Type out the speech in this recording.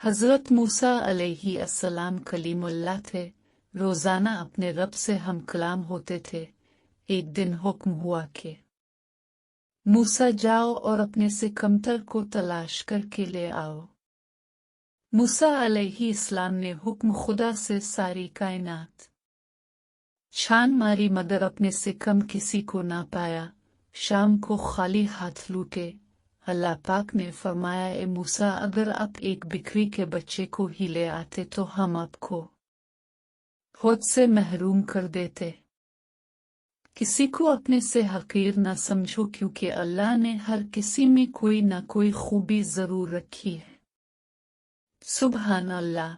حضرت موسیٰ علیہ السلام کلیم اللہ تھے، روزانہ اپنے رب سے ہم کلام ہوتے تھے۔ ایک دن حکم ہوا کہ موسیٰ جاؤ اور اپنے سے کمتر کو تلاش کر کے لے آؤ۔ موسیٰ علیہ السلام نے حکم خدا سے ساری کائنات چھان ماری مگر اپنے سے کم کسی کو نہ پایا۔ شام کو خالی ہاتھ لوٹے۔ اللہ پاک نے فرمایا، اے موسیٰ، اگر آپ ایک بکری کے بچے کو ہی لے آتے تو ہم آپ کو خود سے محروم کر دیتے۔ کسی کو اپنے سے حقیر نہ سمجھو، کیونکہ اللہ نے ہر کسی میں کوئی نہ کوئی خوبی ضرور رکھی ہے۔ سبحان اللہ۔